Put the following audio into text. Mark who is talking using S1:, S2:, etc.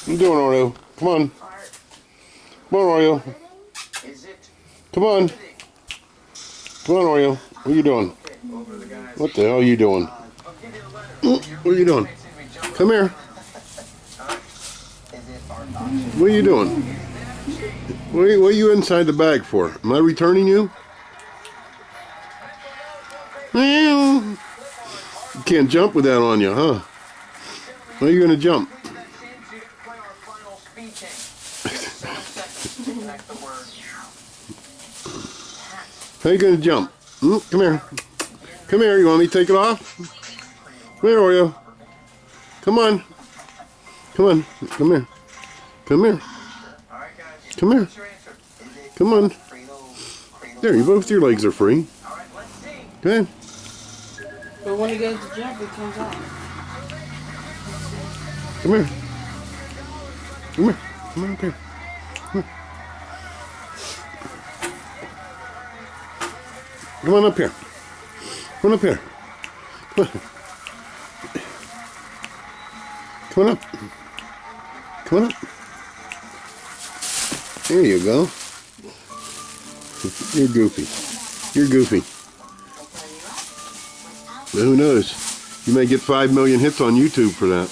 S1: What you doing, Oreo? Come on. Come on, Oreo. Come on. Come on, Oreo. What are you doing? What the hell are you doing? What are you doing? Come here. What are you doing? What are you inside the bag for? Am I returning you? You can't jump with that on you, huh? How are you going to jump? How are you going to jump? Come here. Come here. You want me to take it off? Come here, Oreo. Come on. Come on. Come here. Come here. Come here. Come on. There, both your legs are free. Go ahead.
S2: But when he goes to jump, it comes off.
S1: Come here. Come here. Come on up here. Come on up here. Come on up here. Come on. Come on up. Come on up. There you go. You're goofy. You're goofy. But who knows? You may get 5 million hits on YouTube for that.